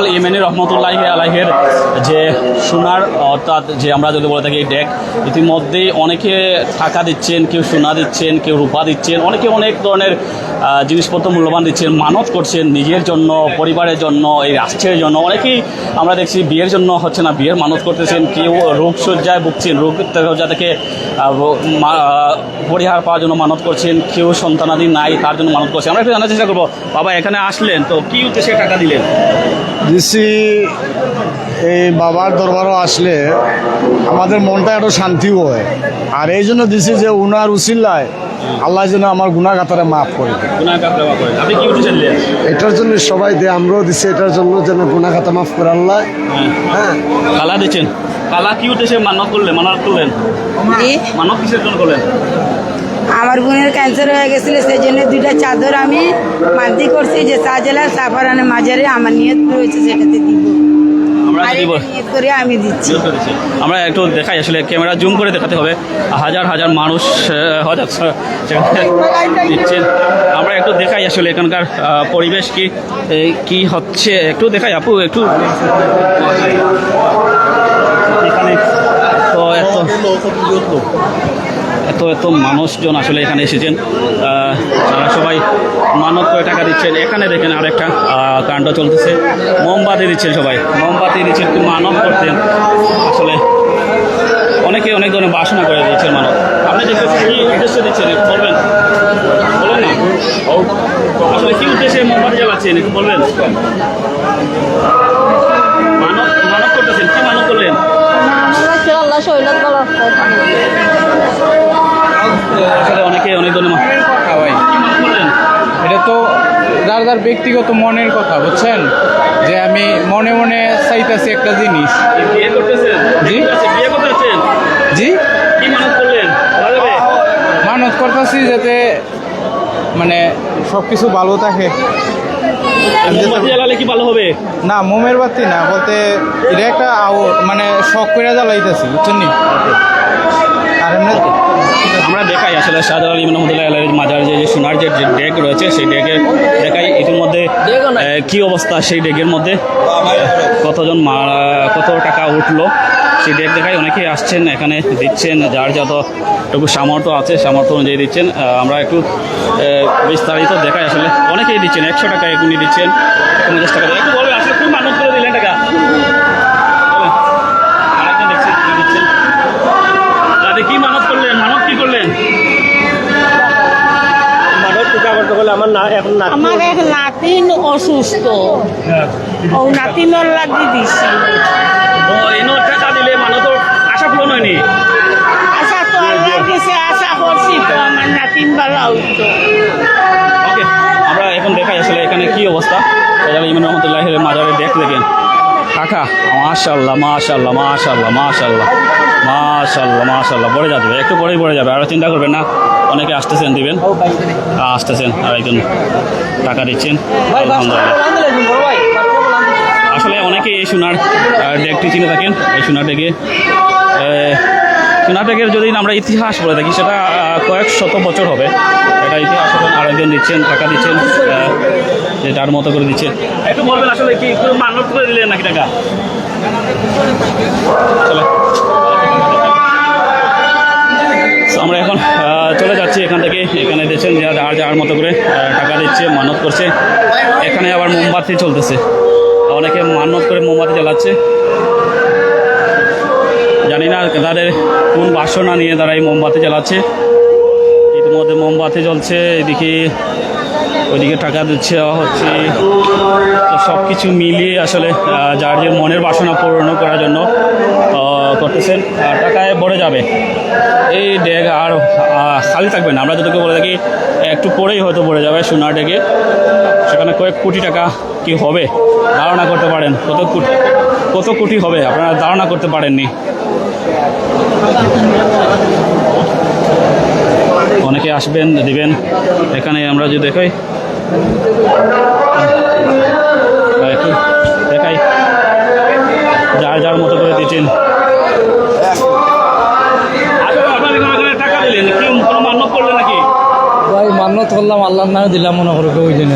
শাহজালাল ইমানি রহমতুল্লাহি আলাইহির যে সোনার অর্থাৎ যে আমরা যদি বলে থাকি ডেক, ইতিমধ্যেই অনেকে টাকা দিচ্ছেন, কেউ সোনা দিচ্ছেন, কেউ রূপা দিচ্ছেন, অনেকে অনেক ধরনের জিনিসপত্র মূল্যবান দিচ্ছেন, মানত করছেন নিজের জন্য, পরিবারের জন্য, এই রাষ্ট্রের জন্য। অনেকেই আমরা দেখছি বিয়ের জন্য হচ্ছে না, বিয়ের মানত করতেছেন, কেউ রোগশয্যায় ভুগছেন, রোগশয্যা থেকে পরিহার পাওয়ার জন্য মানত করছেন, কেউ সন্তানাদি নাই তার জন্য মানত করছেন। আমরা একটু জানার চেষ্টা করবো, বাবা এখানে আসলেন তো কি উদ্দেশ্যে টাকা দিলেন? দিছি এই বাবার দরবারও আসলে আমাদের মনটা একটু শান্তিও হয়, আর এই জন্য দিছি যে উনার উসিলায় আল্লাহ যেন আমার গুনাহগাতারে মাফ করে দেয়। আপনি কি উদ্দেশ্যে দিলেন? এটার জন্য সবাই দেয়, আমরাও দিছি এটার জন্য যেন গুনাহগাতা মাফ করে আল্লাহ। হ্যাঁ, কালা দিচ্ছেন, কালা কি উদ্দেশ্যে মানত করলেন? মানত কিসের জন্য করলেন? আমার বোনের ক্যান্সার হয়ে গেছিল, সেই জন্য 2টা চাদর আমি মান্তি করছি যে শাহজালাল সাফারানে মাজারে আমার নিয়ত রয়েছে, সেটাতে দিব। নিয়ত করে আমি দিচ্ছি। আমরা একটু দেখাই, আসলে ক্যামেরা জুম করে দেখাতে হবে, হাজার হাজার মানুষ দিচ্ছেন। আমরা একটু দেখাই আসলে এখানকার পরিবেশ কি হচ্ছে, একটু দেখাই আপু একটু। এখানে তো এত মানুষজন আসলে এখানে এসেছেন, তারা সবাই মানত করে টাকা দিচ্ছেন। এখানে দেখেন আরেকটা কাণ্ড চলতেছে, মোমবাতি দিচ্ছেন, সবাই মোমবাতি দিচ্ছেন, মানত করতেন। আসলে অনেকে অনেক ধরনের বাসনা করে দিচ্ছেন মানত। আপনি দেখতেছেন কি উদ্দেশ্যে দিচ্ছেন বলবেন না? আসলে কি উদ্দেশ্যে মোমবাতি জ্বালাচ্ছেন একটু বলবেন? মানত করতেছেন, কি মানত করলেন? আসলে অনেকে অনেক ধরনের কথা ভাই, এটা তো যার যার ব্যক্তিগত মনের কথা, বুঝছেন? যে আমি মনে মনে চাইতেছি একটা জিনিস। বিয়ে করতেছেন? জি, বিয়ে করতেছেন? জি, কি মানত করলেন? মানত করতেছি যাতে মানে সব কিছু ভালো থাকে। মোমবাতি জ্বালালে কি ভালো হবে? না, মোমের বাতি না, বলতে এটা একটা মানে শখ করে জ্বালাইতেছি, বুঝছেন নি? আর এমনি আমরা দেখাই আসলে শাহজালাল ইমাম রহমতুল্লাহি আলাইহির মাজার যে সোনার যে ডেক রয়েছে, সেই ডেকের দেখাই ইতিমধ্যে কি অবস্থা, সেই ডেকের মধ্যে কতজন কত টাকা উঠলো সেই ডেক দেখাই। অনেকেই আসছেন এখানে দিচ্ছেন, যার যতটুকু সামর্থ্য আছে সামর্থ্য অনুযায়ী দিচ্ছেন। আমরা একটু বিস্তারিত দেখাই, আসলে অনেকেই দিচ্ছেন, 100 টাকা এখনই দিচ্ছেন, 50 টাকা একটু বলবে আসলে খুব মানত করে দিলেন টাকা। আরেকজন দেখছেন কি দিচ্ছেন, কি মানত করলেন? মানত কি করলেন? আমার এক নাতিন অসুস্থ, ও নাতিনর লাগি দিছি। টাকা দিলে মানত আশা পূরণ হয়নি? আশা তো আল্লাহর কাছে আশা করছি তো আমার নাতিন ভালো হতো। ওকে, আমরা এখন দেখাই আসলে এখানে কি অবস্থা। শাহজালাল ইমাম রহমতুল্লাহির মাজারে ডেক দেখেন কাকা, মাশাআল্লাহ মাশাআল্লাহ মাশাআল্লাহ মাশাআল্লাহ মাশাআল্লাহ মাশাআল্লাহ, পড়ে যাবে, একটু পরেই পড়ে যাবে, আরও চিন্তা করবেন না। অনেকে আসতেছেন, দিবেন, আসতেছেন, আর একজন টাকা দিচ্ছেন, আলহামদুলিল্লাহ। আসলে অনেকে এই সোনার ডেকটি চিনে থাকেন। এই সোনার ডেকের যদি আমরা ইতিহাস বলে থাকি, সেটা কয়েক শত বছর হবে এটা ইতিহাস। আরেকজন দিচ্ছেন, টাকা দিচ্ছেন, যে যার মতো করে দিচ্ছেন। একটু বলবেন আসলে কি মানত করে দিলেন নাকি টাকা? চলে আমরা এখন চলে যাচ্ছি এখান থেকে। এখানে দিচ্ছেন যার মতো করে টাকা দিচ্ছে, মানত করছে। এখানে আবার মোমবাতি চলতেছে, অনেকে মানত করে মোমবাতি জ্বালাচ্ছে। জানি না তাদের কোন বাসনা নিয়ে তারা এই মোমবাতি জ্বালাচ্ছে। ইতিমধ্যে মোমবাতি জ্বলছে, ওইদিকে টাকা দিচ্ছে হচ্ছে। তো সব কিছু মিলিয়ে আসলে যার যে মনের বাসনা পূরণ করার জন্য করতেছেন, টাকায় ভরে যাবে এই ডেক, আর খালি থাকবে না। আমরা যতটুকু বলে থাকি একটু পরেই হয়তো ভরে যাবে সোনার ডেকে। সেখানে কয়েক কোটি টাকা কি হবে ধারণা করতে পারেন? কত কোটি হবে আপনারা ধারণা করতে পারেননি। অনেকে আসবেন, দিবেন। এখানে আমরা যদি দেখাই একটু দেখাই, যার মতো করে দিচ্ছেন। টাকা দিলেন, কি কোনো মান্যত করলেন নাকি? ভাই মান্যত করলাম, আল্লাহর নামে দিলাম, মনে করো ওই জন্য।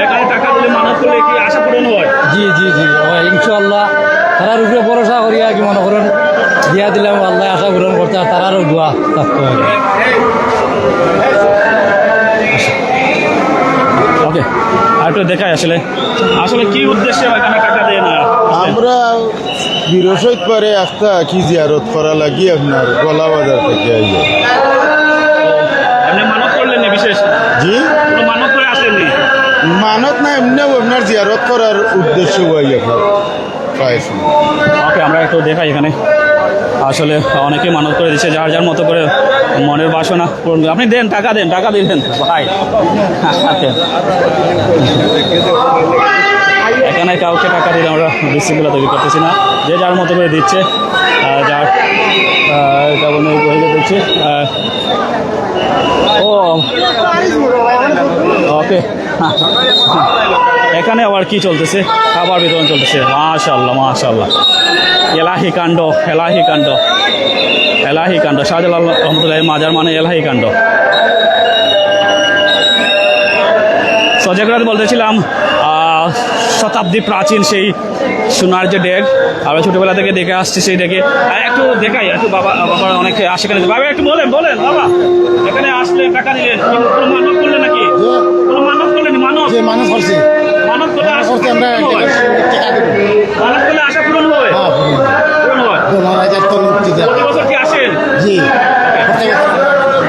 এখানে টাকা দিলে মানত করলে কি আশা পূরণ হয়? জি জি জি, কিছু আল্লাহ তারার উপরে ভরসা করিয়া কি মনে করেন দিয়া দিলাম আল্লাহ আশা পূরণ করতে আর তারারও দোয়া থাকতে হবে। ওকে, আর একটু দেখাই আসলে আসলে কি উদ্দেশ্যে এখানে টাকা দেয় না? আমরা বৃহস্পতিবারে একটা কি জিয়ারত করা লাগি আপনার গলা বাজার থেকে আইয়া। এমনি মানত করলেন না বিশেষ? জি কোনো মানত করে আসেননি? মানত না এমনি আপনার জিয়ারত করার উদ্দেশ্য হই আপনার পাইছি। ওকে, আমরা একটু দেখাই এখানে আসলে অনেকে মানত করে দিচ্ছে যার যার মতো করে মনের বাসনা পূরণ করে। আপনি দেন, টাকা দেন, টাকা দিলেন ভাই। এখানে কাউকে টাকা দিলে আমরা বিশৃঙ্খলা তৈরি করতেছি না, যে যার মতো করে দিচ্ছে। যার কেমন দিচ্ছে। ও ওকে, এখানে আবার কি চলতেছে? খাবার বিতরণ চলতেছে। মাশাআল্লাহ মাশাআল্লাহ, এলাহি কাণ্ড, এলাহি কাণ্ড, এলাহি কাণ্ড। শাহজালাল রহমতুল্লাহ মাজার মানে এলাহি কাণ্ড। সজাগরাত বলতেছিলাম শতাব্দী প্রাচীন সেই সোনার যে ডেক, আমরা ছোটবেলা থেকে দেখে আসছি সেই ডেকে। একটু দেখাই একটু, বাবা বাবার অনেকে আসে এখানে। বাবা একটু বলেন বলেন বাবা, এখানে আসলে টাকা দিলেন, কোনো মানত করলেন নাকি? কোনো মানত করলেন? মানত মানুষ করছি মানত করলে আশা পূরণ হয়? মানত করলে আশা পূরণ হয়? পূরণ হয়। প্রতি বছর কি আসেন? জি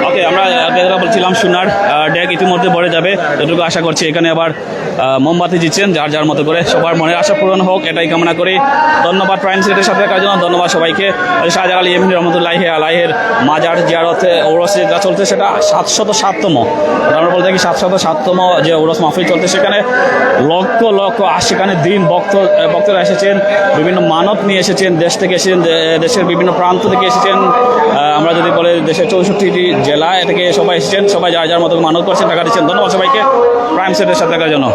ওকে, আমরা যেটা বলছিলাম সোনার ডেক ইতিমধ্যে ভরে যাবে এটুকু আশা করছি। এখানে আবার মোমবাতি দিচ্ছেন যার যার মতো করে। সবার মনের আশা পূরণ হোক এটাই কামনা করি। ধন্যবাদ প্রাইম সিটির সাথে থাকার জন্য, ধন্যবাদ সবাইকে। শাহজালাল ইয়েমিনী রহমতুল্লাহি আলাইহের মাজার জিয়ারতে ওরস যেটা চলছে সেটা 707তম, আমরা বলতে কি 707তম যে ওরস মাহফিল চলছে। সেখানে লক্ষ লক্ষ সেখানে দিন ভক্তরা এসেছেন, বিভিন্ন মানত নিয়ে এসেছেন, দেশ থেকে এসেছেন, দেশের বিভিন্ন প্রান্ত থেকে এসেছেন। আমরা যদি বলে দেশের 64টি জেলা থেকে সবাই এসেছেন, সবাই যার যার মতো মানত করছেন, টাকা দিচ্ছেন। ধন্যবাদ সবাইকে প্রাইম সেটের সাথে থাকার জন্য।